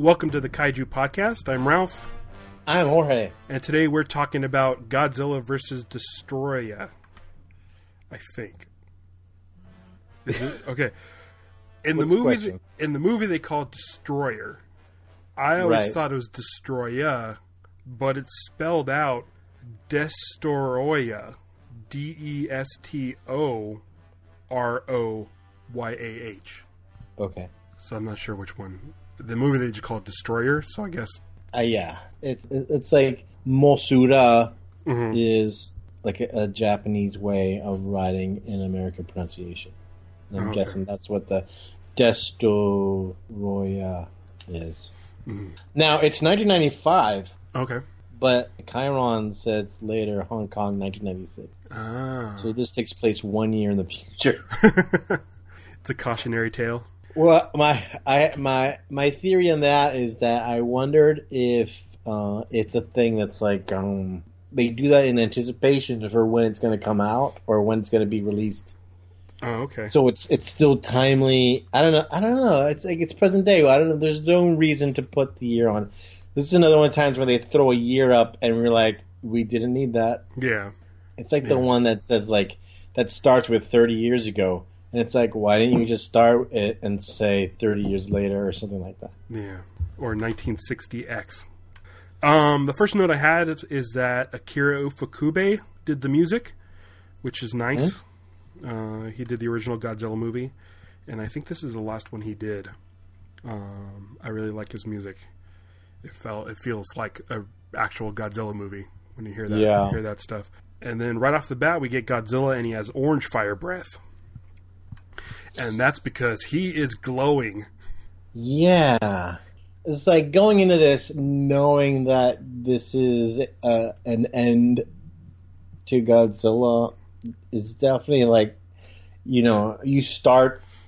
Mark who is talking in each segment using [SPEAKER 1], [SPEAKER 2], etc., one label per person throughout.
[SPEAKER 1] Welcome to the Kaiju Podcast. I'm Ralph.
[SPEAKER 2] I'm Jorge.
[SPEAKER 1] And today we're talking about Godzilla vs. Destoroyah. I think. Is it? Okay. In the movie they call it Destroyer. I always thought it was Destoroyah, but it's spelled out Destoroyah. Destoroyah.
[SPEAKER 2] Okay.
[SPEAKER 1] So I'm not sure which one. The movie they just call it Destroyer, so I guess.
[SPEAKER 2] Yeah. It's like Mosura is like a Japanese way of writing an American pronunciation. And I'm guessing that's what the Destoroyah is. Mm-hmm. Now, it's 1995.
[SPEAKER 1] Okay.
[SPEAKER 2] But Chiron says later Hong Kong 1996.
[SPEAKER 1] Ah.
[SPEAKER 2] So this takes place 1 year in the future.
[SPEAKER 1] It's a cautionary tale.
[SPEAKER 2] Well, my theory on that is that I wondered if it's a thing that's like they do that in anticipation for when it's going to come out or when it's going to be released.
[SPEAKER 1] Oh, okay.
[SPEAKER 2] So it's still timely. I don't know. It's like it's present day. I don't know. There's no reason to put the year on. This is another one of the times where they throw a year up and we're like, we didn't need that.
[SPEAKER 1] Yeah.
[SPEAKER 2] It's like the one that says like that starts with 30 years ago. And it's like, why didn't you just start it and say 30 years later or something like that?
[SPEAKER 1] Yeah. Or 1960X. The first note I had is that Akira Ufukube did the music, which is nice. Mm-hmm. He did the original Godzilla movie. And I think this is the last one he did. I really like his music. It feels like an actual Godzilla movie when you hear that, hear that stuff. And then right off the bat, we get Godzilla, and he has orange fire breath. And that's because he is glowing. Yeah.
[SPEAKER 2] It's like going into this knowing that this is an end to Godzilla is definitely like,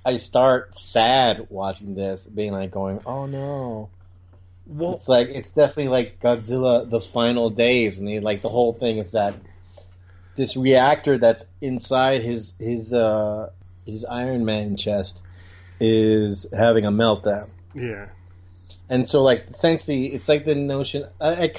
[SPEAKER 2] I start sad watching this, being like going, oh no. Well, it's definitely like Godzilla, the final days, and the whole thing is that this reactor that's inside his Iron Man chest is having a meltdown.
[SPEAKER 1] Yeah.
[SPEAKER 2] And so, essentially, it's like the notion. It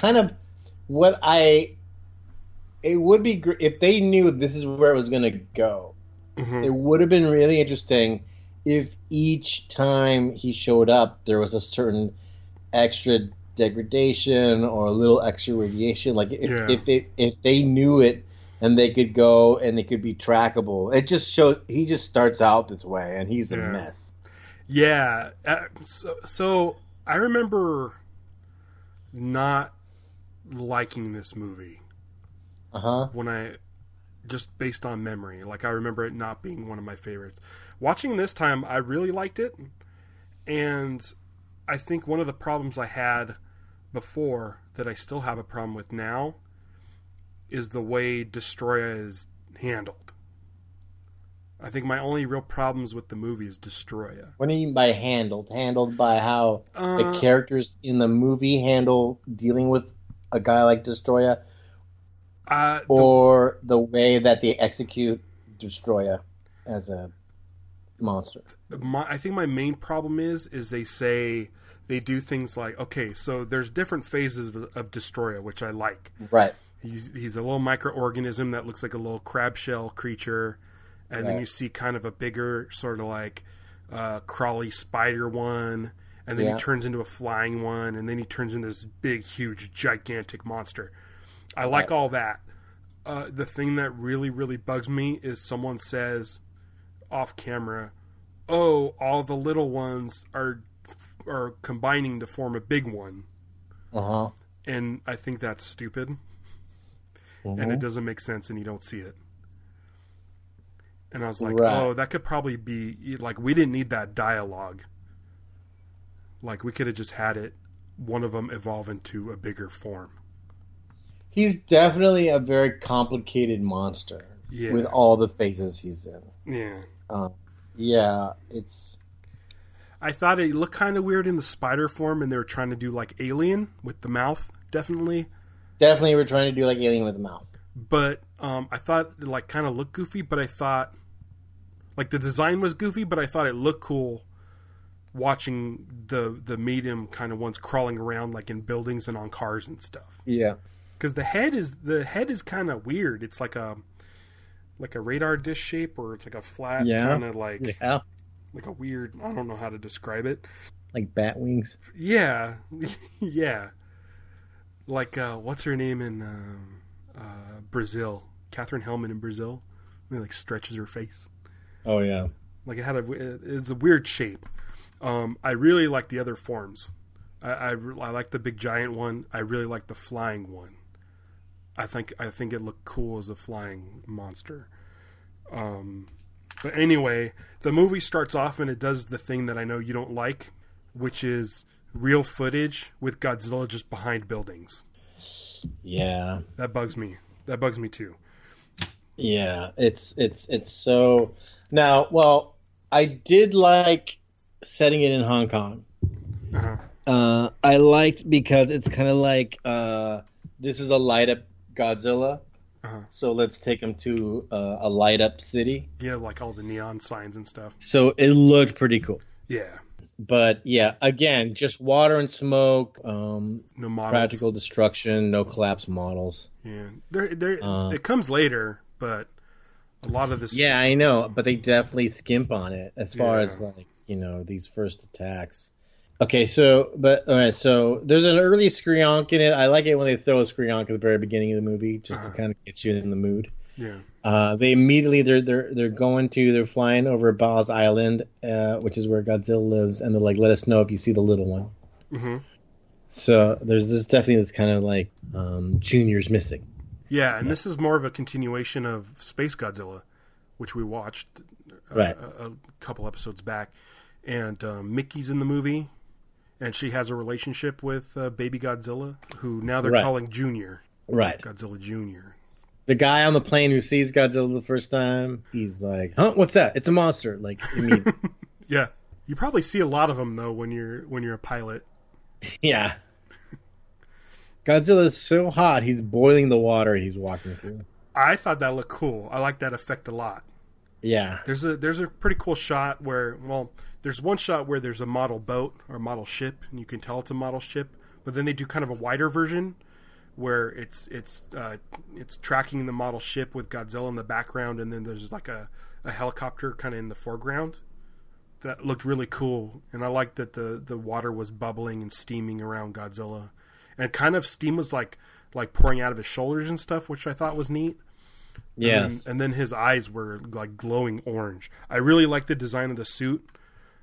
[SPEAKER 2] would be great if they knew this is where it was going to go. Mm-hmm. It would have been really interesting if each time he showed up, there was a certain extra degradation or a little extra radiation. Like if they knew it and they could go and it could be trackable. It just shows he just starts out this way and he's a mess.
[SPEAKER 1] Yeah. So I remember not liking this movie. When I just based on memory, I remember it not being one of my favorites. Watching this time, I really liked it, and I think one of the problems I had before that I still have a problem with now is the way Destoroyah is handled. I think my only real problems with the movie is Destoroyah.
[SPEAKER 2] What do you mean by handled? Handled by how the characters in the movie handle dealing with a guy like Destoroyah? Or the way that they execute Destoroyah as a monster?
[SPEAKER 1] I think my main problem is they do things like, okay, so there's different phases of Destoroyah, which I like.
[SPEAKER 2] Right.
[SPEAKER 1] He's a little microorganism that looks like a little crab shell creature, and then you see kind of a bigger sort of crawly spider one, and then he turns into a flying one, and then he turns into this big, huge, gigantic monster. I like all that. The thing that really, really bugs me is someone says off camera, "Oh, all the little ones are combining to form a big one." And I think that's stupid. And it doesn't make sense, and you don't see it. And I was like, oh, that could probably be we didn't need that dialogue. We could have just had one of them evolve into a bigger form.
[SPEAKER 2] He's definitely a very complicated monster with all the phases he's in.
[SPEAKER 1] Yeah. I thought it looked kind of weird in the spider form, and they were trying to do Alien with the mouth, definitely.
[SPEAKER 2] Definitely we're trying to do Alien with the mouth.
[SPEAKER 1] But I thought it kind of looked goofy, but I thought the design was goofy, but I thought it looked cool watching the medium kind of ones crawling around like in buildings and on cars and stuff.
[SPEAKER 2] Yeah.
[SPEAKER 1] Because the head is kind of weird. It's like a radar dish shape, or it's like a flat kind of like like a weird. I don't know how to describe it.
[SPEAKER 2] Like bat wings.
[SPEAKER 1] Yeah, yeah. Like what's her name in Brazil? Catherine Hellman in Brazil. It like stretches her face.
[SPEAKER 2] Oh yeah.
[SPEAKER 1] Like it's a weird shape. I really like the other forms. I like the big giant one. I really like the flying one. I think it looked cool as a flying monster. But anyway, the movie starts off and it does the thing that I know you don't like, which is real footage with Godzilla just behind buildings.
[SPEAKER 2] Yeah.
[SPEAKER 1] That bugs me. That bugs me too.
[SPEAKER 2] Yeah, it's so now. Well, I did like setting it in Hong Kong.
[SPEAKER 1] Uh-huh.
[SPEAKER 2] I liked because it's kind of like this is a light up Godzilla, so let's take him to a light up city.
[SPEAKER 1] Yeah, like all the neon signs and stuff.
[SPEAKER 2] So it looked pretty cool.
[SPEAKER 1] Yeah,
[SPEAKER 2] but yeah, again, just water and smoke.
[SPEAKER 1] No models.
[SPEAKER 2] Practical destruction. No collapse models.
[SPEAKER 1] Yeah, it comes later. But a lot of this...
[SPEAKER 2] Yeah, I know, but they definitely skimp on it as far as, like, you know, these first attacks. Okay, so there's an early Skryonk in it. I like it when they throw a Skryonk at the very beginning of the movie, just to kind of get you in the mood.
[SPEAKER 1] Yeah.
[SPEAKER 2] They immediately, they're flying over Baz Island, which is where Godzilla lives, and they're like, let us know if you see the little one.
[SPEAKER 1] Mm-hmm.
[SPEAKER 2] So there's this kind of like, Junior's missing.
[SPEAKER 1] Yeah, and this is more of a continuation of Space Godzilla, which we watched a couple episodes back. And Mickey's in the movie, and she has a relationship with baby Godzilla, who now they're calling Junior.
[SPEAKER 2] Right.
[SPEAKER 1] Godzilla Junior.
[SPEAKER 2] The guy on the plane who sees Godzilla the first time, he's like, huh, what's that? It's a monster. Like,
[SPEAKER 1] yeah. You probably see a lot of them, though, when you're a pilot.
[SPEAKER 2] Yeah. Godzilla is so hot, he's boiling the water he's walking through.
[SPEAKER 1] I thought that looked cool. I like that effect a lot.
[SPEAKER 2] Yeah.
[SPEAKER 1] There's a pretty cool shot where, well, there's one shot where there's a model boat or a model ship, and you can tell it's a model ship, but then they do kind of a wider version where it's tracking the model ship with Godzilla in the background, and then there's like a helicopter kind of in the foreground. That looked really cool, and I liked that the water was bubbling and steaming around Godzilla. And kind of steam was like pouring out of his shoulders and stuff, which I thought was neat.
[SPEAKER 2] Yes.
[SPEAKER 1] And then his eyes were like glowing orange. I really like the design of the suit.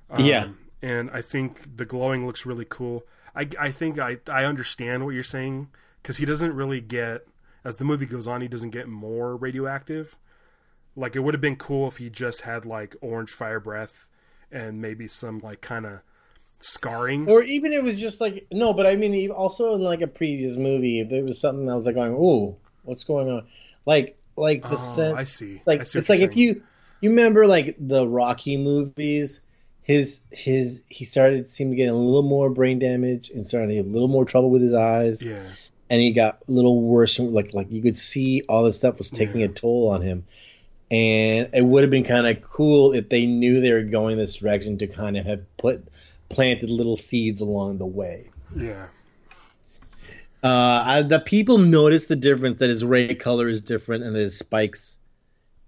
[SPEAKER 1] And I think the glowing looks really cool. I think I understand what you're saying, because he doesn't really get, as the movie goes on, he doesn't get more radioactive. Like, it would have been cool if he just had like orange fire breath and maybe some like kind of scarring,
[SPEAKER 2] or even it was just like, no, but I mean, also in like a previous movie, if there was something that was like going, ooh, what's going on, like the sense. I see. It's like if you remember like the Rocky movies, he seemed to get a little more brain damage and started to get a little more trouble with his eyes.
[SPEAKER 1] Yeah,
[SPEAKER 2] and he got a little worse. Like you could see all this stuff was taking a toll on him. And it would have been kind of cool if they knew they were going this direction to kind of have planted little seeds along the way.
[SPEAKER 1] Yeah.
[SPEAKER 2] The people notice the difference, that his ray color is different and that his spikes,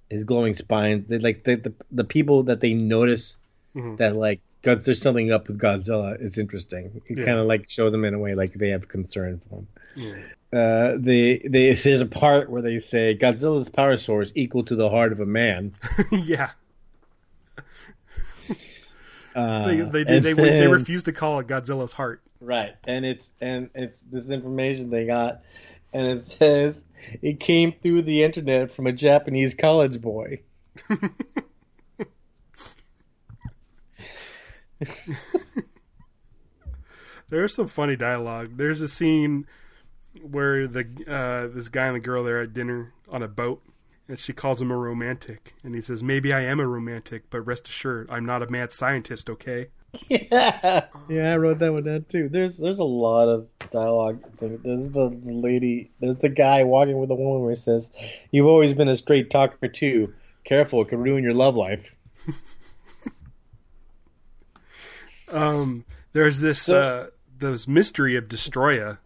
[SPEAKER 2] his glowing spines. They like the people that they notice that like there's something up with Godzilla is interesting. It kind of like shows them in a way like they have concern for him. Yeah. There's a part where they say Godzilla's power source equal to the heart of a man.
[SPEAKER 1] Yeah. They refuse to call it Godzilla's heart.
[SPEAKER 2] Right, and it's this information they got, and it says it came through the internet from a Japanese college boy.
[SPEAKER 1] There's some funny dialogue. There's a scene where this guy and the girl, they're at dinner on a boat, and she calls him a romantic, and he says, maybe I am a romantic, but rest assured, I'm not a mad scientist, okay?
[SPEAKER 2] Yeah, I wrote that one down too. There's a lot of dialogue. There's the guy walking with the woman where he says, you've always been a straight talker too. Careful, it could ruin your love life.
[SPEAKER 1] There's this mystery of Destoroyah.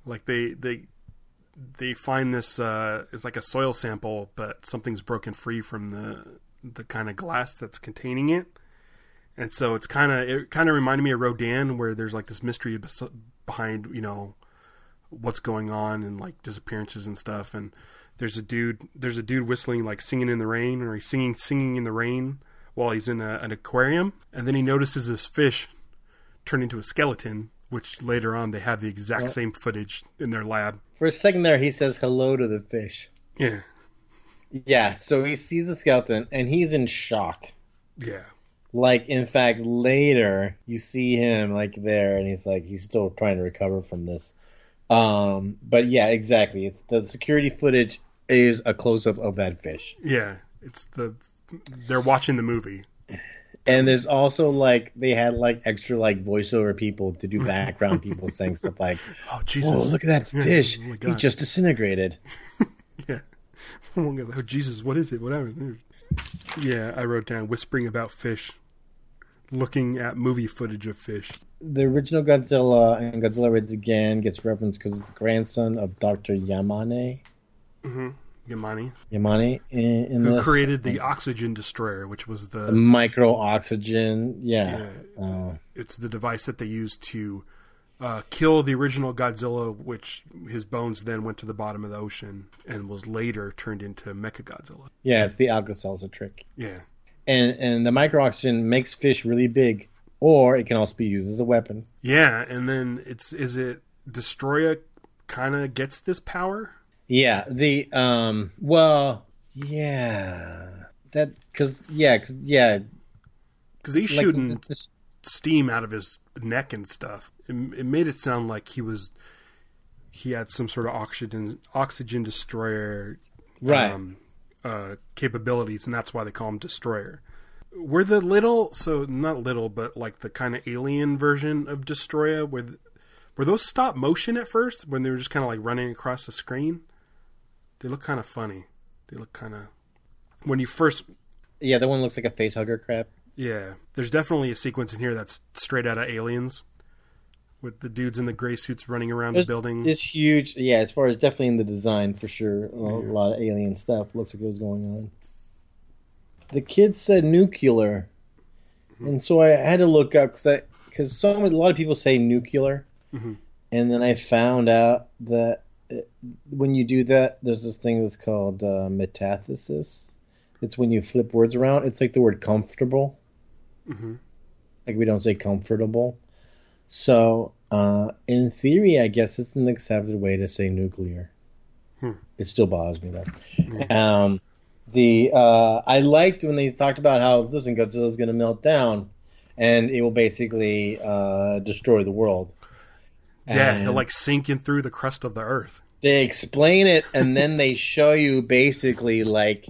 [SPEAKER 1] Like they find this it's like a soil sample, but something's broken free from the kind of glass that's containing it. And so it kind of reminded me of Rodan, where there's like this mystery behind, you know, what's going on and like disappearances and stuff. And there's a dude whistling, like singing in the rain, or he's singing in the rain while he's in an aquarium. And then he notices this fish turn into a skeleton, which later on they have the exact same footage in their lab.
[SPEAKER 2] For a second there, he says hello to the fish.
[SPEAKER 1] Yeah.
[SPEAKER 2] Yeah, so he sees the skeleton and he's in shock.
[SPEAKER 1] Yeah.
[SPEAKER 2] Like, in fact, later you see him like there, and he's still trying to recover from this. But yeah, exactly. It's the security footage is a close up of that fish.
[SPEAKER 1] Yeah, they're watching the movie.
[SPEAKER 2] And there's also like they had like extra like voiceover people to do background people saying stuff like, "Oh Jesus! Oh, look at that fish! Yeah, he just disintegrated."
[SPEAKER 1] Yeah. Oh Jesus! What is it? Whatever. Yeah, I wrote down whispering about fish, looking at movie footage of fish.
[SPEAKER 2] The original Godzilla and Godzilla Rides Again gets referenced because it's the grandson of Dr. Yamane.
[SPEAKER 1] Mm-hmm. Yamane.
[SPEAKER 2] Who
[SPEAKER 1] created the oxygen destroyer, which was the
[SPEAKER 2] micro oxygen. Yeah.
[SPEAKER 1] It's the device that they used to kill the original Godzilla, which his bones then went to the bottom of the ocean and was later turned into Mechagodzilla.
[SPEAKER 2] Yeah, it's the Alka-Seltzer trick.
[SPEAKER 1] Yeah.
[SPEAKER 2] And the micro oxygen makes fish really big, or it can also be used as a weapon.
[SPEAKER 1] Yeah, and then is it Destoroyah kind of gets this power?
[SPEAKER 2] Yeah, because
[SPEAKER 1] he's shooting steam out of his neck and stuff. It made it sound like he had some sort of oxygen destroyer,
[SPEAKER 2] right?
[SPEAKER 1] Capabilities, and that's why they call him Destroyer. Were the not little, but like the kind of alien version of Destoroyah, were those stop motion at first when they were just kind of like running across the screen? They look kind of funny. They look kind of when you first.
[SPEAKER 2] Yeah, the one looks like a face hugger crab.
[SPEAKER 1] Yeah, there's definitely a sequence in here that's straight out of Aliens, with the dudes in the gray suits running around the building.
[SPEAKER 2] It's huge. Yeah, as far as definitely in the design, for sure. A lot of alien stuff looks like it was going on. The kid said nuclear, and so I had to look up because a lot of people say nuclear, and then I found out that when you do that, there's this thing that's called metathesis. It's when you flip words around. It's like the word comfortable. Like we don't say comfortable. So, in theory, I guess it's an accepted way to say nuclear. It still bothers me though. I liked when they talked about how listen, Godzilla's going to melt down, and it will basically destroy the world.
[SPEAKER 1] Yeah, he'll like sink in through the crust of the earth.
[SPEAKER 2] They explain it, and then they show you basically like.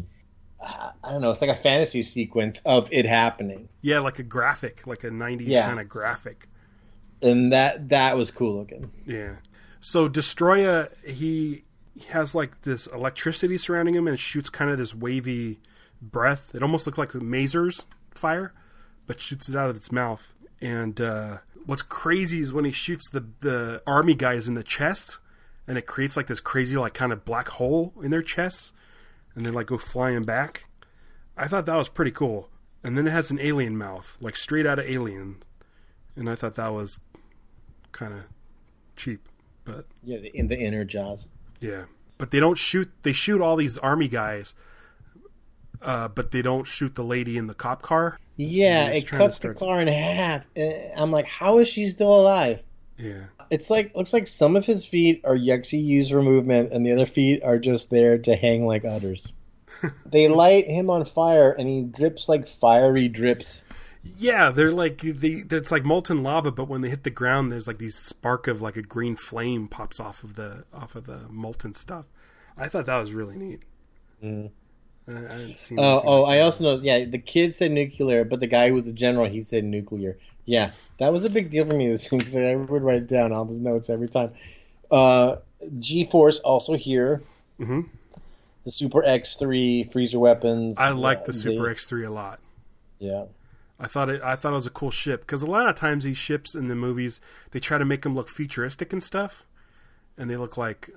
[SPEAKER 2] I don't know. It's like a fantasy sequence of it happening.
[SPEAKER 1] Yeah, like a graphic, like a 90s kind of graphic.
[SPEAKER 2] And that was cool looking.
[SPEAKER 1] Yeah. So Destoroyah, he has like this electricity surrounding him, and it shoots kind of this wavy breath. It almost looked like the Mazer's fire, but shoots it out of its mouth. And what's crazy is when he shoots the army guys in the chest, and it creates like this crazy like kind of black hole in their chests. And then like go flying back. I thought that was pretty cool. And then it has an alien mouth, like straight out of Alien. And I thought that was kind of cheap, but
[SPEAKER 2] yeah, in the inner jaws.
[SPEAKER 1] Yeah, but they don't shoot. They shoot all these army guys, but they don't shoot the lady in the cop car.
[SPEAKER 2] Yeah, it cuts the car in half. I'm like, how is she still alive?
[SPEAKER 1] Yeah.
[SPEAKER 2] It's like looks like some of his feet are actually used for movement, and the other feet are just there to hang like udders. They light him on fire, and he drips like fiery drips.
[SPEAKER 1] Yeah, they're like it's like molten lava, but when they hit the ground, there's like these spark of like a green flame pops off of the molten stuff. I thought that was really neat. I hadn't seen.
[SPEAKER 2] I also know. Yeah, the kid said nuclear, but the guy who was the general, he said nuclear. Yeah, that was a big deal for me this week because I would write it down on his notes every time. G-Force also here. The Super X3 freezer weapons.
[SPEAKER 1] I like the Super X3 a lot.
[SPEAKER 2] Yeah.
[SPEAKER 1] I thought it was a cool ship because a lot of times these ships in the movies they try to make them look futuristic and stuff, and they look like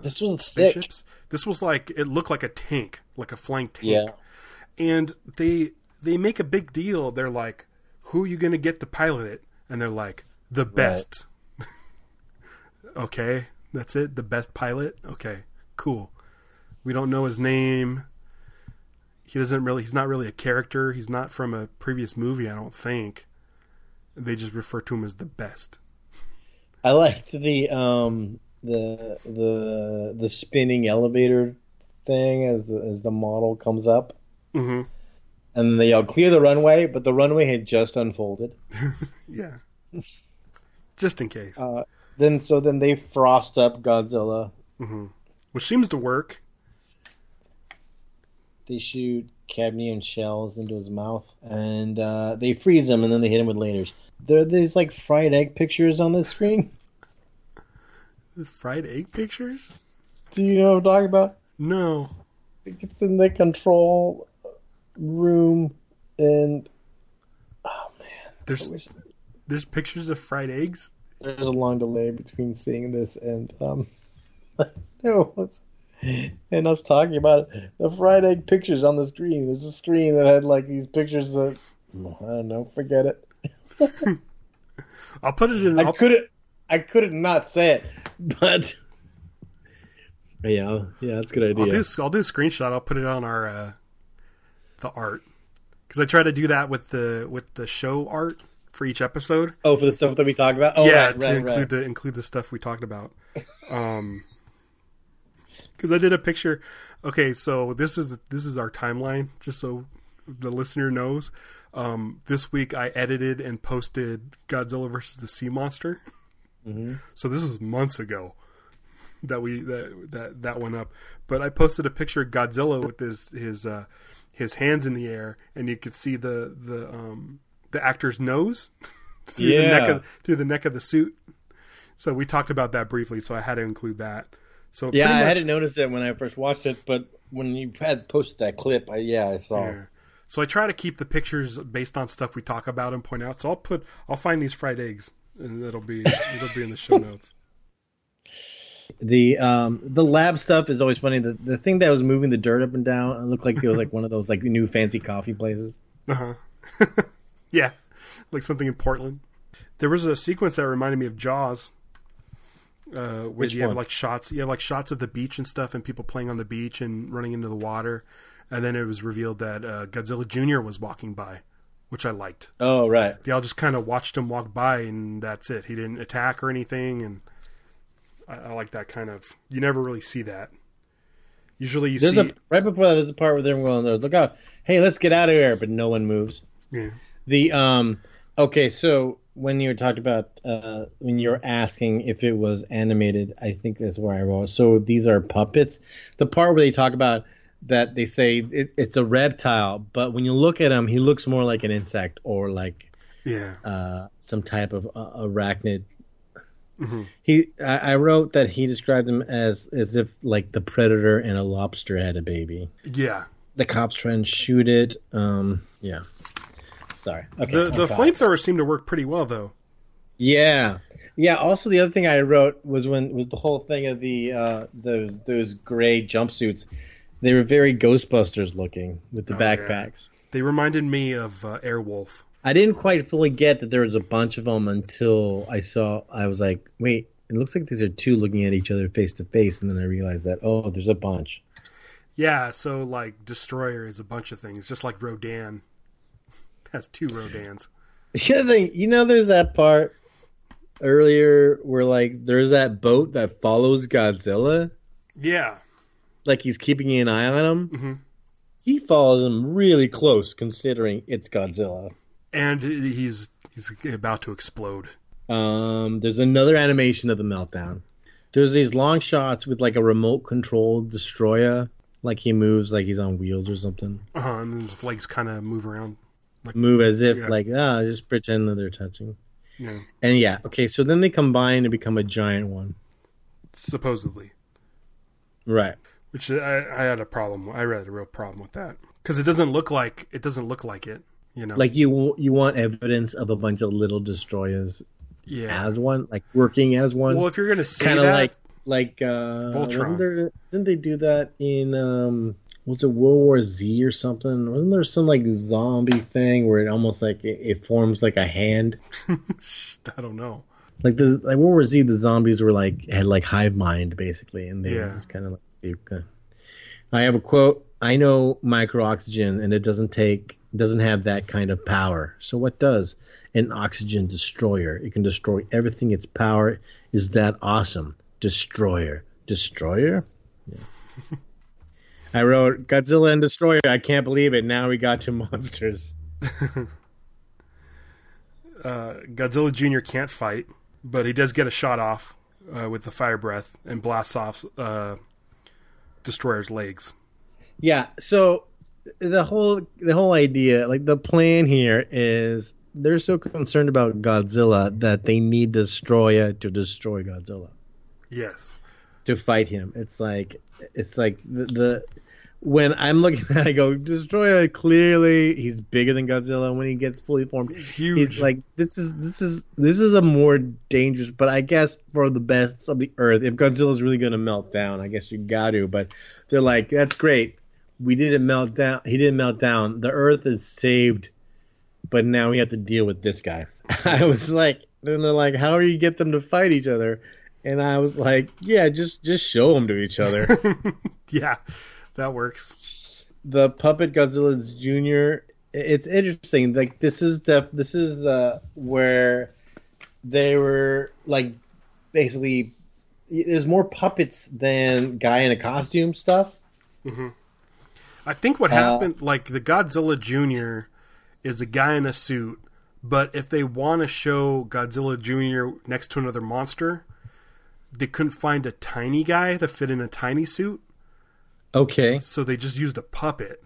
[SPEAKER 2] this was
[SPEAKER 1] spaceships. This was like it looked like a tank, like a flying tank.
[SPEAKER 2] Yeah.
[SPEAKER 1] And they make a big deal. They're like, "Who are you going to get to pilot it?" And they're like, "The best." Right. Okay, that's it. The best pilot. Okay, cool. We don't know his name. He's not really a character. He's not from a previous movie, I don't think. They just refer to him as the best.
[SPEAKER 2] I liked the spinning elevator thing as the model comes up.
[SPEAKER 1] Mm-hmm.
[SPEAKER 2] And they all clear the runway, but the runway had just unfolded.
[SPEAKER 1] Yeah. Just in case.
[SPEAKER 2] Then they frost up Godzilla.
[SPEAKER 1] Mm-hmm. Which seems to work.
[SPEAKER 2] They shoot cadmium shells into his mouth, and they freeze him, and then they hit him with lasers. There are these like fried egg pictures on the screen.
[SPEAKER 1] The fried egg pictures?
[SPEAKER 2] Do you know what I'm talking about?
[SPEAKER 1] No.
[SPEAKER 2] It's in the control room, and oh man,
[SPEAKER 1] there's pictures of fried eggs.
[SPEAKER 2] There's a long delay between seeing this and and us talking about it. The fried egg pictures on the screen. There's a screen that had like these pictures of I don't know, forget it.
[SPEAKER 1] I'll put it in.
[SPEAKER 2] I couldn't not say it, but yeah, that's a good idea.
[SPEAKER 1] I'll do a screenshot. I'll put it on our the art because I try to do that with the show art for each episode.
[SPEAKER 2] Oh, for the stuff that we talk about. Oh,
[SPEAKER 1] yeah,
[SPEAKER 2] right.
[SPEAKER 1] include the stuff we talked about. Because I did a picture. Okay, so this is our timeline, just so the listener knows. This week I edited and posted Godzilla versus the Sea Monster.
[SPEAKER 2] Mm-hmm.
[SPEAKER 1] So this was months ago that went up. But I posted a picture of Godzilla with his hands in the air, and you could see the actor's nose through the neck of the suit. So we talked about that briefly. So I had to include that. So
[SPEAKER 2] yeah, I hadn't noticed it when I first watched it, but when you had posted that clip, I saw.
[SPEAKER 1] Yeah. So I try to keep the pictures based on stuff we talk about and point out. So I'll find these fried eggs, and it'll be in the show notes.
[SPEAKER 2] The lab stuff is always funny. The thing that was moving the dirt up and down, it looked like it was like one of those like new fancy coffee places.
[SPEAKER 1] Yeah, like something in Portland. There was a sequence that reminded me of Jaws. Where you have like shots of the beach and stuff, and people playing on the beach and running into the water, and then it was revealed that Godzilla Junior was walking by, which I liked.
[SPEAKER 2] Oh, right.
[SPEAKER 1] They all just kind of watched him walk by, and that's it. He didn't attack or anything, and I like that kind of. You never really see that. Usually,
[SPEAKER 2] right before that. There's a part where they're going, "Look out! Hey, let's get out of here!" But no one moves.
[SPEAKER 1] Yeah.
[SPEAKER 2] Okay, so when you were talking about when you were asking if it was animated, I think that's where I wrote. So these are puppets. The part where they talk about that, they say it's a reptile, but when you look at him, he looks more like an insect or like some type of arachnid. Mm-hmm. I wrote that he described him as if like the Predator and a lobster had a baby.
[SPEAKER 1] Yeah.
[SPEAKER 2] The cops try and shoot it. Yeah. Sorry. Okay.
[SPEAKER 1] The flamethrower seemed to work pretty well, though.
[SPEAKER 2] Yeah. Also, the other thing I wrote was the whole thing of the those gray jumpsuits. They were very Ghostbusters looking with the backpacks.
[SPEAKER 1] Yeah. They reminded me of Airwolf.
[SPEAKER 2] I didn't quite fully get that there was a bunch of them until I was like, wait, it looks like these are two looking at each other face to face, and then I realized that there's a bunch.
[SPEAKER 1] Yeah. So like Destoroyah is a bunch of things, just like Rodan. Has two Rodans. The other
[SPEAKER 2] thing, there's that part earlier where like there's that boat that follows Godzilla.
[SPEAKER 1] Yeah.
[SPEAKER 2] Like he's keeping an eye on him.
[SPEAKER 1] Mm-hmm.
[SPEAKER 2] He follows him really close considering it's Godzilla.
[SPEAKER 1] And he's about to explode.
[SPEAKER 2] There's another animation of the meltdown. There's these long shots with like a remote controlled Destoroyah. Like he moves like he's on wheels or something.
[SPEAKER 1] And then his legs kind of move around.
[SPEAKER 2] Move as if just pretend that they're touching.
[SPEAKER 1] Yeah.
[SPEAKER 2] And okay, so then they combine to become a giant one.
[SPEAKER 1] Supposedly.
[SPEAKER 2] Right.
[SPEAKER 1] Which I had a problem. I had a real problem with that because it doesn't look like it.
[SPEAKER 2] Like you want evidence of a bunch of little Destroyers as one, like working as one.
[SPEAKER 1] Well, if you're gonna say
[SPEAKER 2] kind of
[SPEAKER 1] that,
[SPEAKER 2] like
[SPEAKER 1] Voltron.
[SPEAKER 2] didn't they do that in was it World War Z or something? Wasn't there some like zombie thing where it almost like it forms like a hand?
[SPEAKER 1] I don't know.
[SPEAKER 2] Like World War Z, the zombies were had like hive mind basically, and they were just kind of like. I have a quote. I know micro oxygen, and it doesn't have that kind of power. So what does? An oxygen destroyer. It can destroy everything. Its power is that awesome. Destroyer. Yeah. I wrote Godzilla and Destroyer. I can't believe it. Now we got two monsters.
[SPEAKER 1] Godzilla Junior can't fight, but he does get a shot off with the fire breath and blasts off Destroyer's legs. Yeah,
[SPEAKER 2] so the whole idea, like the plan here is they're so concerned about Godzilla that they need Destoroyah to destroy Godzilla.
[SPEAKER 1] Yes.
[SPEAKER 2] To fight him. It's like the when I'm looking at it, I go, Destoroyah, clearly he's bigger than Godzilla when he gets fully formed.
[SPEAKER 1] He's huge.
[SPEAKER 2] He's like this is a more dangerous, but I guess for the best of the Earth, if Godzilla's really gonna melt down, I guess you got to, but they're like, that's great. We didn't melt down. He didn't melt down. The Earth is saved, but now we have to deal with this guy. I was like, and they're like, how do you get them to fight each other? And I was like, yeah, just show them to each other.
[SPEAKER 1] Yeah, that works.
[SPEAKER 2] The puppet Godzilla Junior. It's interesting. Like this is where they were like basically. There's more puppets than guy in a costume stuff.
[SPEAKER 1] Mm-hmm. I think what happened, like the Godzilla Junior is a guy in a suit, but if they want to show Godzilla Junior next to another monster, they couldn't find a tiny guy to fit in a tiny suit.
[SPEAKER 2] Okay.
[SPEAKER 1] So they just used a puppet.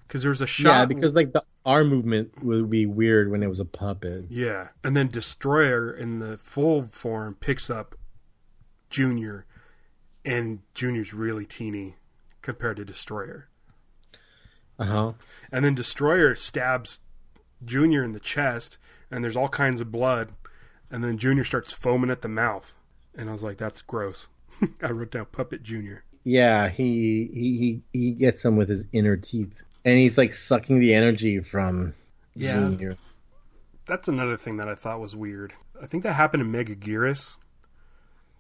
[SPEAKER 1] Because there's a shot...
[SPEAKER 2] Yeah, because like the arm movement would be weird when it was a puppet.
[SPEAKER 1] Yeah. And then Destroyer in the full form picks up Junior, and Junior's really teeny compared to Destroyer.
[SPEAKER 2] Uh-huh.
[SPEAKER 1] And then Destroyer stabs Junior in the chest, and there's all kinds of blood, and then Junior starts foaming at the mouth. And I was like, that's gross. I wrote down Puppet Junior.
[SPEAKER 2] Yeah, he gets some with his inner teeth. And he's like sucking the energy from Junior.
[SPEAKER 1] That's another thing that I thought was weird. I think that happened in Megaguirus,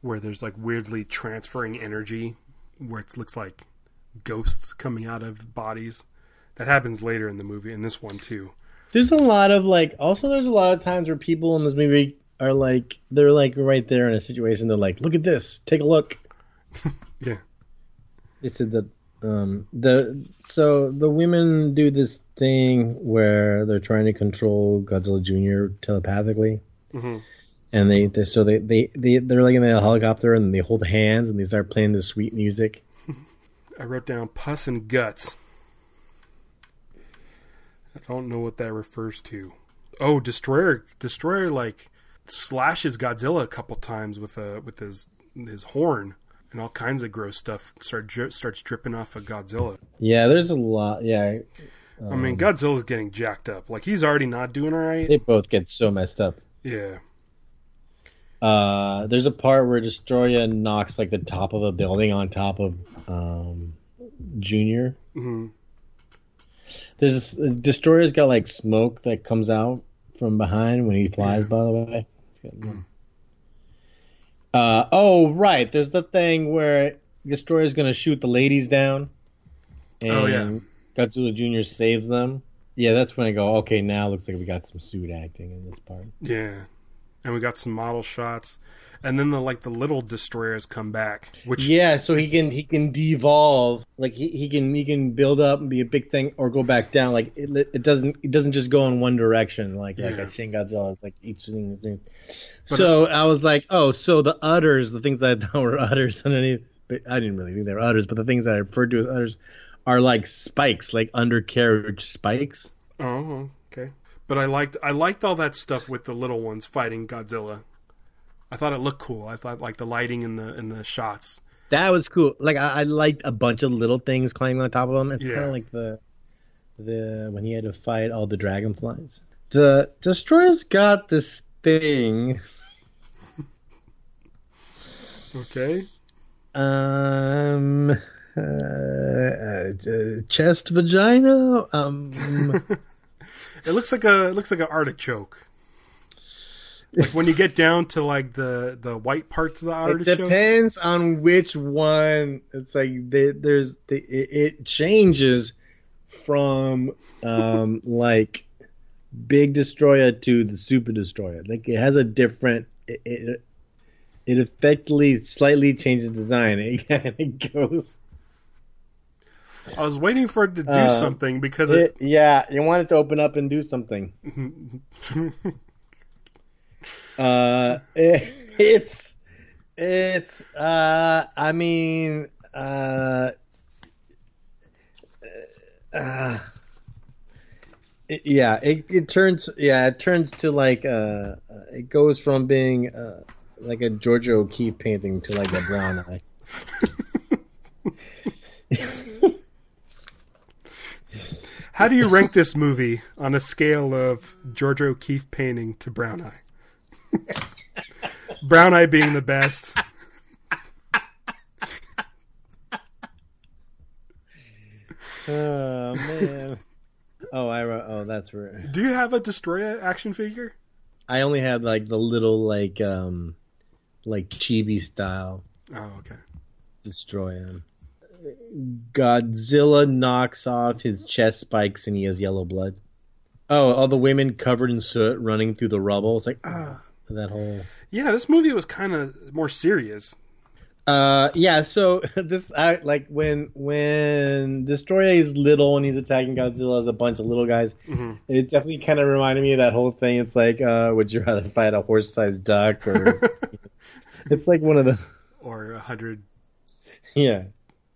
[SPEAKER 1] where there's like weirdly transferring energy, where it looks like ghosts coming out of bodies. That happens later in the movie, in this one too.
[SPEAKER 2] There's a lot of there's a lot of times where people in this movie are like, they're like right there in a situation, they're like, look at this, take a look.
[SPEAKER 1] Yeah.
[SPEAKER 2] They said that the women do this thing where they're trying to control Godzilla Junior telepathically. Mm-hmm. And they're like in a helicopter and they hold hands and they start playing this sweet music.
[SPEAKER 1] I wrote down pus and guts. I don't know what that refers to. Oh, Destroyer like slashes Godzilla a couple times with his horn, and all kinds of gross stuff starts dripping off of Godzilla.
[SPEAKER 2] Yeah, there's a lot. Yeah,
[SPEAKER 1] I mean, Godzilla's getting jacked up. Like, he's already not doing all right.
[SPEAKER 2] They both get so messed up.
[SPEAKER 1] Yeah.
[SPEAKER 2] There's a part where Destoroyah knocks like the top of a building on top of Junior. Mm-hmm. Destroyer's got like smoke that comes out from behind when he flies. Yeah. By the way. Oh right, there's the thing where Destroyer's gonna shoot the ladies down, and Godzilla Junior saves them. Yeah, that's when I go, okay, now it looks like we got some suit acting in this part.
[SPEAKER 1] Yeah. And we got some model shots, and then the little Destroyers come back.
[SPEAKER 2] So he can devolve, like he can build up and be a big thing, or go back down. Like it doesn't just go in one direction. Like a Shin Godzilla, it's like each thing is doing. So I was like, oh, so the udders, the things that I thought were udders underneath, I didn't really think they were udders, but the things that I referred to as udders are like spikes, like undercarriage spikes.
[SPEAKER 1] Oh, okay. But I liked all that stuff with the little ones fighting Godzilla. I thought it looked cool. I thought like the lighting in the shots.
[SPEAKER 2] That was cool. Like I liked a bunch of little things climbing on top of them. It's kind of like when he had to fight all the dragonflies. The Destroyer's got this thing.
[SPEAKER 1] Okay.
[SPEAKER 2] Chest vagina.
[SPEAKER 1] It looks like an artichoke. Like when you get down to like the white parts of the artichoke.
[SPEAKER 2] It depends on which one. It's like it changes from like Big Destroyer to the Super Destroyer. Like it has a different. It effectively slightly changes design. It goes.
[SPEAKER 1] I was waiting for it to do something because
[SPEAKER 2] you want it to open up and do something. It's I mean it turns to like it goes from being like a Georgia O'Keeffe painting to like a brown eye.
[SPEAKER 1] How do you rank this movie on a scale of Georgia O'Keeffe painting to brown eye? Brown eye being the best.
[SPEAKER 2] Oh man. Oh, that's right.
[SPEAKER 1] Do you have a Destoroyah action figure?
[SPEAKER 2] I only had like the little like chibi style.
[SPEAKER 1] Oh, okay.
[SPEAKER 2] Destoroyah. Godzilla knocks off his chest spikes and he has yellow blood. Oh, all the women covered in soot running through the rubble. It's like that whole.
[SPEAKER 1] Yeah, this movie was kind of more serious.
[SPEAKER 2] So this like when Destoroyah is little and he's attacking Godzilla as a bunch of little guys, it definitely kind of reminded me of that whole thing. It's like, would you rather fight a horse-sized duck or? It's like one of the.
[SPEAKER 1] Or 100.
[SPEAKER 2] Yeah,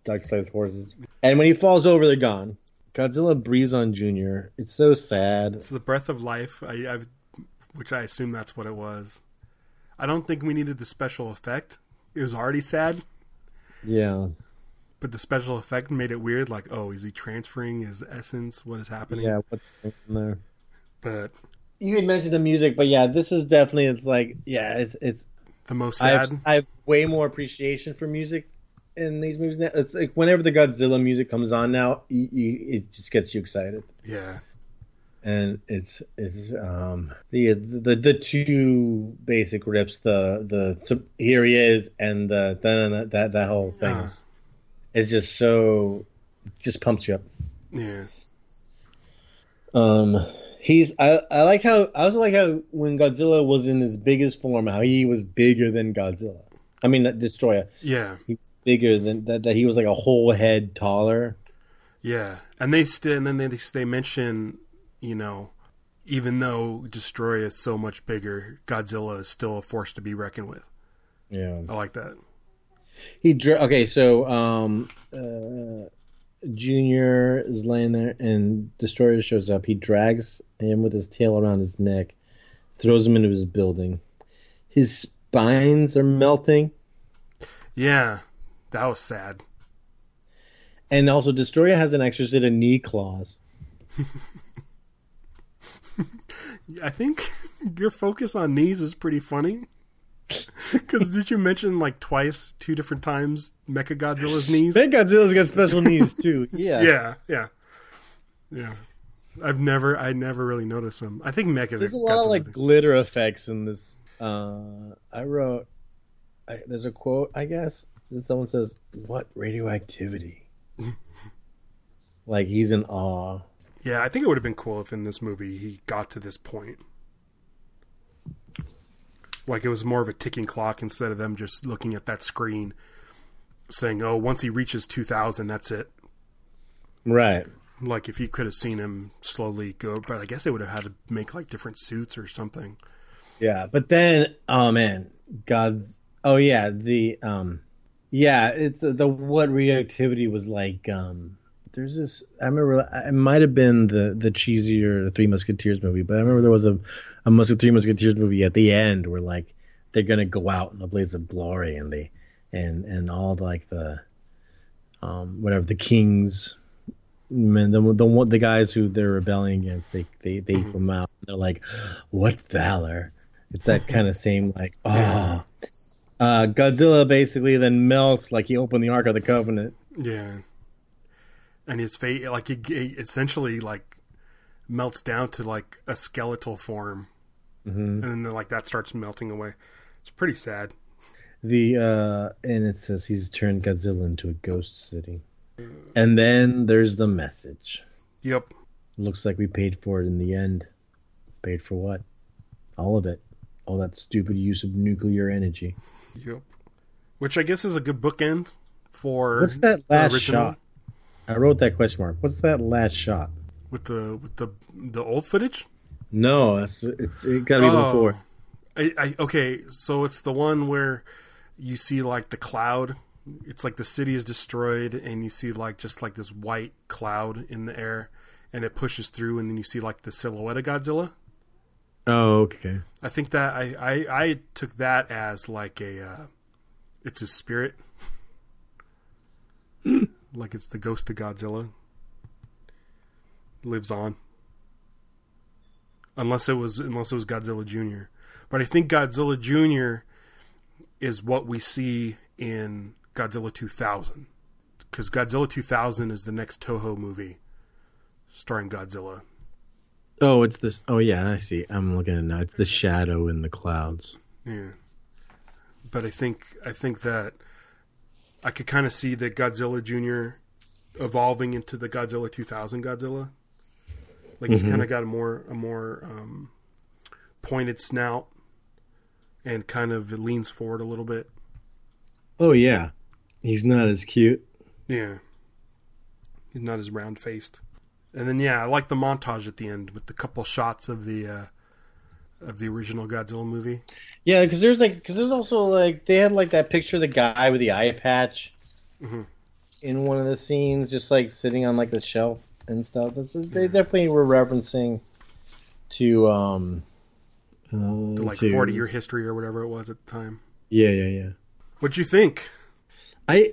[SPEAKER 2] duck-sized horses. And when he falls over, they're gone. Godzilla breathes on Junior. It's so sad.
[SPEAKER 1] It's the breath of life, which I assume that's what it was. I don't think we needed the special effect. It was already sad.
[SPEAKER 2] Yeah.
[SPEAKER 1] But the special effect made it weird. Like, oh, is he transferring his essence? What is happening?
[SPEAKER 2] Yeah, what's going on there?
[SPEAKER 1] But
[SPEAKER 2] you had mentioned the music, but yeah, this is definitely. It's like, yeah, it's
[SPEAKER 1] the most sad.
[SPEAKER 2] I have way more appreciation for music in these movies now. It's like whenever the Godzilla music comes on now, it just gets you excited.
[SPEAKER 1] Yeah. And
[SPEAKER 2] it's the two basic riffs, the here he is and that whole thing is just so, it just pumps you up.
[SPEAKER 1] Yeah.
[SPEAKER 2] I also like how when Godzilla was in his biggest form, how he was bigger than Godzilla. I mean, Destroyer.
[SPEAKER 1] Yeah.
[SPEAKER 2] Bigger than that he was like a whole head taller.
[SPEAKER 1] Yeah. And they mention, you know, even though Destoroyah is so much bigger, Godzilla is still a force to be reckoned with.
[SPEAKER 2] Yeah.
[SPEAKER 1] I like that.
[SPEAKER 2] Junior is laying there and Destoroyah shows up. He drags him with his tail around his neck, throws him into his building. His spines are melting.
[SPEAKER 1] Yeah, that was sad.
[SPEAKER 2] And also, Destoroyah has an extra set of knee claws.
[SPEAKER 1] I think your focus on knees is pretty funny. Because did you mention like twice, 2 different times, Mechagodzilla's knees?
[SPEAKER 2] Mechagodzilla's got special knees too. Yeah.
[SPEAKER 1] Yeah. I never really noticed them. I think Mecha's.
[SPEAKER 2] There's a lot of like glitter effects in this. There's a quote, I guess, that someone says, "What radioactivity?" Like he's in awe.
[SPEAKER 1] Yeah, I think it would have been cool if in this movie he got to this point. Like it was more of a ticking clock instead of them just looking at that screen saying, oh, once he reaches 2000, that's it.
[SPEAKER 2] Right.
[SPEAKER 1] Like if you could have seen him slowly go, but I guess they would have had to make like different suits or something.
[SPEAKER 2] Yeah, but then, oh man, it's the what radioactivity was like, there's this. I remember it might have been the cheesier Three Musketeers movie, but I remember there was a Three Musketeers movie at the end where like they're gonna go out in a blaze of glory and all like the whatever the kings man, the guys who they're rebelling against, they eat them out. They're like, what valor? It's that kind of same like, oh. Godzilla basically then melts like he opened the Ark of the Covenant.
[SPEAKER 1] Yeah. And his face, like, he essentially, like, melts down to, like, a skeletal form. And then, like, that starts melting away. It's pretty sad.
[SPEAKER 2] And it says he's turned Godzilla into a ghost city. And then there's the message.
[SPEAKER 1] Yep.
[SPEAKER 2] Looks like we paid for it in the end. Paid for what? All of it. All that stupid use of nuclear energy.
[SPEAKER 1] Yep. Which I guess is a good bookend for
[SPEAKER 2] what's that last
[SPEAKER 1] original.
[SPEAKER 2] shot? I wrote that question mark. What's that last shot?
[SPEAKER 1] With the old footage?
[SPEAKER 2] No, it got to be before.
[SPEAKER 1] Okay, so it's the one where you see like the cloud. It's like the city is destroyed, and you see like just like this white cloud in the air, and it pushes through, and then you see like the silhouette of Godzilla.
[SPEAKER 2] Oh, okay.
[SPEAKER 1] I think that I took that as like it's his spirit, like it's the ghost of Godzilla lives on. Unless it was Godzilla Junior, but I think Godzilla Junior is what we see in Godzilla 2000, because Godzilla 2000 is the next Toho movie starring Godzilla.
[SPEAKER 2] Oh, it's this. Oh, yeah, I see. I'm looking at it now. It's the shadow in the clouds.
[SPEAKER 1] Yeah, but I think that I could kind of see the Godzilla Junior evolving into the Godzilla 2000 Godzilla. Like he's kind of got a more pointed snout, and kind of leans forward a little bit.
[SPEAKER 2] Oh yeah, he's not as cute.
[SPEAKER 1] Yeah, he's not as round faced. And then I like the montage at the end with the couple shots of the original Godzilla movie.
[SPEAKER 2] Yeah, because there's also like they had like that picture of the guy with the eye patch in one of the scenes, just like sitting on like the shelf and stuff. They definitely were referencing to
[SPEAKER 1] the 40-year history or whatever it was at the time.
[SPEAKER 2] Yeah.
[SPEAKER 1] What'd you think?
[SPEAKER 2] I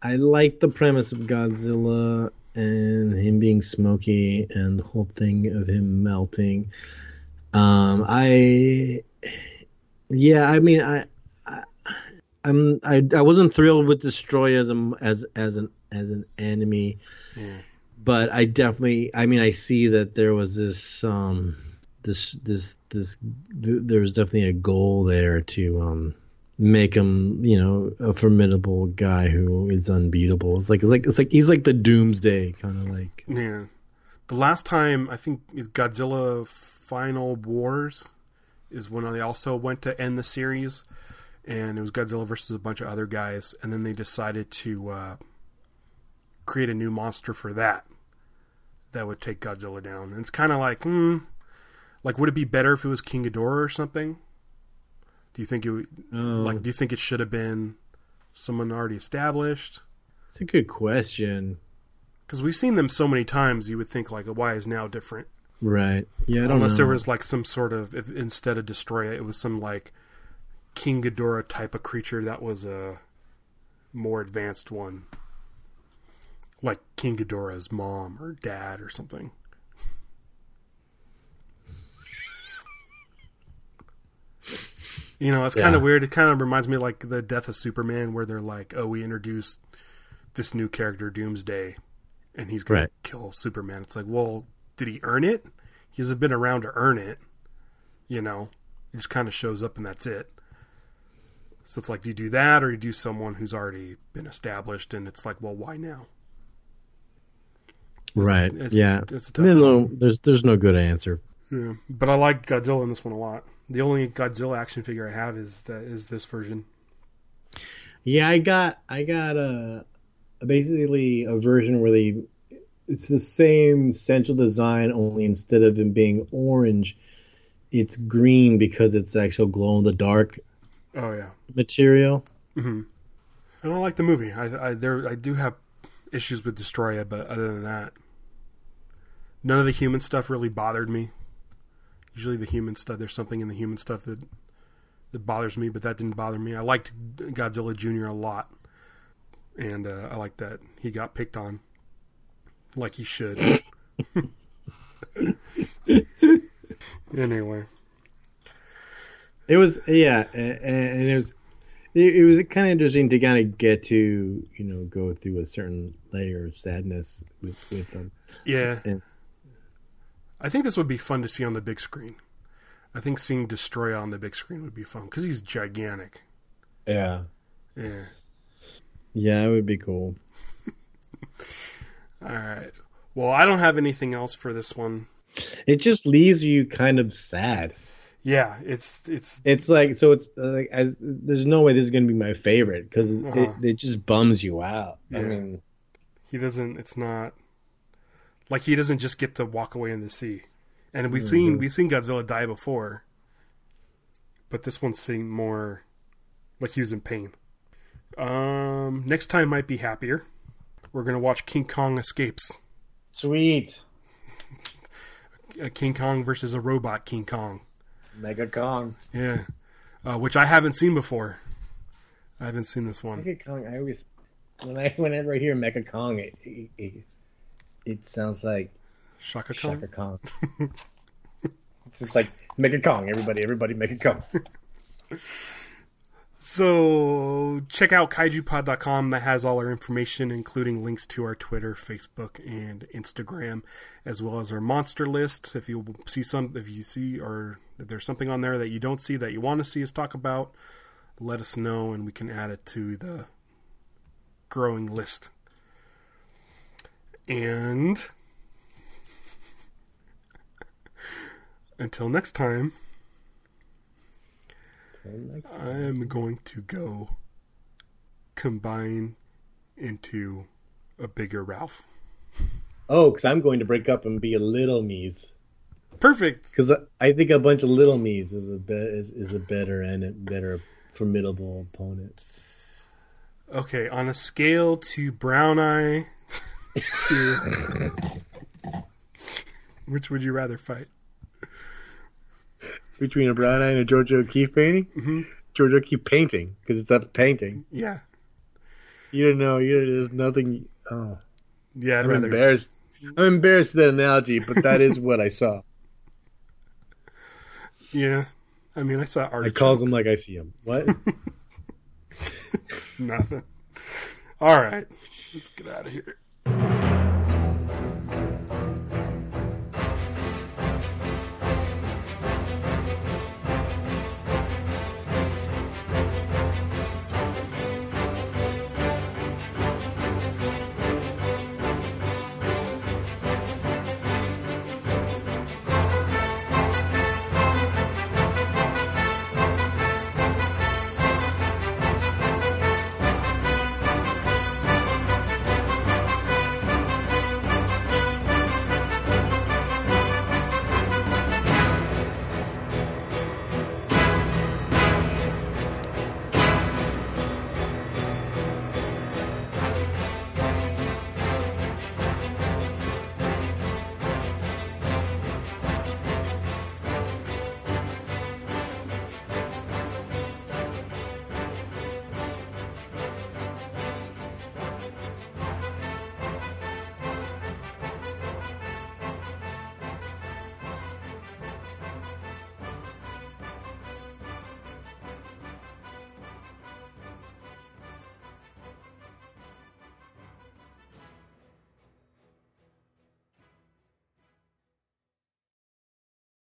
[SPEAKER 2] like the premise of Godzilla and him being smoky and the whole thing of him melting. I wasn't thrilled with Destoroyah as an enemy, but I definitely, I see that there was there was definitely a goal there to make him, a formidable guy who is unbeatable. It's like he's like the Doomsday kind of like.
[SPEAKER 1] Yeah, the last time I think Godzilla Final Wars is when they also went to end the series, and it was Godzilla versus a bunch of other guys, and then they decided to create a new monster for that would take Godzilla down. And it's kind of like, would it be better if it was King Ghidorah or something? Do you think it would, do you think it should have been someone already established?
[SPEAKER 2] It's a good question.
[SPEAKER 1] Because we've seen them so many times, you would think like, why is now different?
[SPEAKER 2] Right. Yeah.
[SPEAKER 1] Unless there was like some sort of, if instead of Destoroyah, it was some like King Ghidorah type of creature that was a more advanced one, like King Ghidorah's mom or dad or something. It's kind of weird. It kind of reminds me of like the Death of Superman, where they're like, oh, we introduced this new character, Doomsday, and he's going to kill Superman. It's like, well, did he earn it? He hasn't been around to earn it. He just kind of shows up and that's it. So it's like, do you do that, or do you do someone who's already been established? And it's like, well, why now?
[SPEAKER 2] It's tough. There's no good answer.
[SPEAKER 1] Yeah, but I like Godzilla in this one a lot. The only Godzilla action figure I have is this version.
[SPEAKER 2] Yeah, I got basically a version where it's the same central design, only instead of it being orange, it's green because it's actual glow in the dark.
[SPEAKER 1] Oh yeah,
[SPEAKER 2] material.
[SPEAKER 1] Mm-hmm. I don't like the movie. I do have issues with Destoroyah, but other than that, none of the human stuff really bothered me. Usually the human stuff, there's something in the human stuff that bothers me, but that didn't bother me. I liked Godzilla Junior a lot, and I like that he got picked on. Like he should. Anyway.
[SPEAKER 3] It was, yeah, and it was kind of interesting to kind of get to, go through a certain layer of sadness with them.
[SPEAKER 1] Yeah. I think this would be fun to see on the big screen. I think seeing Destoroyah on the big screen would be fun because he's gigantic.
[SPEAKER 3] Yeah.
[SPEAKER 1] Yeah.
[SPEAKER 3] Yeah, it would be cool.
[SPEAKER 1] All right. Well, I don't have anything else for this one.
[SPEAKER 3] It just leaves you kind of sad.
[SPEAKER 1] Yeah, it's
[SPEAKER 3] like, so it's like there's no way this is going to be my favorite because it just bums you out. Yeah. I mean,
[SPEAKER 1] he doesn't. It's not like he doesn't just get to walk away in the sea. And we've seen Godzilla die before, but this one seemed more like he was in pain. Next time might be happier. We're gonna watch King Kong Escapes.
[SPEAKER 2] Sweet.
[SPEAKER 1] King Kong versus a robot King Kong.
[SPEAKER 2] Mega Kong.
[SPEAKER 1] Yeah, which I haven't seen before. I haven't seen this one.
[SPEAKER 2] Mega Kong. I always whenever I hear Mega Kong, it sounds like
[SPEAKER 1] Shaka Kong.
[SPEAKER 2] Shaka Kong. It's like Mega Kong. Everybody, Mega Kong.
[SPEAKER 1] So check out kaijupod.com. That has all our information, including links to our Twitter, Facebook, and Instagram, as well as our monster list. If you see or if there's something on there that you don't see that you want to see us talk about, let us know and we can add it to the growing list. And until next time, I am going to go combine into a bigger Ralph.
[SPEAKER 2] Oh, because I'm going to break up and be a little me's.
[SPEAKER 1] Perfect.
[SPEAKER 2] Because I think a bunch of little me's is a better formidable opponent.
[SPEAKER 1] Okay, on a scale to Brown Eye to which would you rather fight?
[SPEAKER 3] Between a Brown Eye and a George O'Keeffe painting?
[SPEAKER 1] Mm-hmm.
[SPEAKER 3] George O'Keeffe painting, because it's a painting.
[SPEAKER 1] Yeah.
[SPEAKER 3] You don't know. There's nothing. Oh.
[SPEAKER 1] Yeah,
[SPEAKER 3] I'm embarrassed. I'm embarrassed of that analogy, but that is what I saw.
[SPEAKER 1] Yeah. I mean, I saw Artichoke.
[SPEAKER 3] I calls him like I see him. What?
[SPEAKER 1] Nothing. All right. Let's get out of here.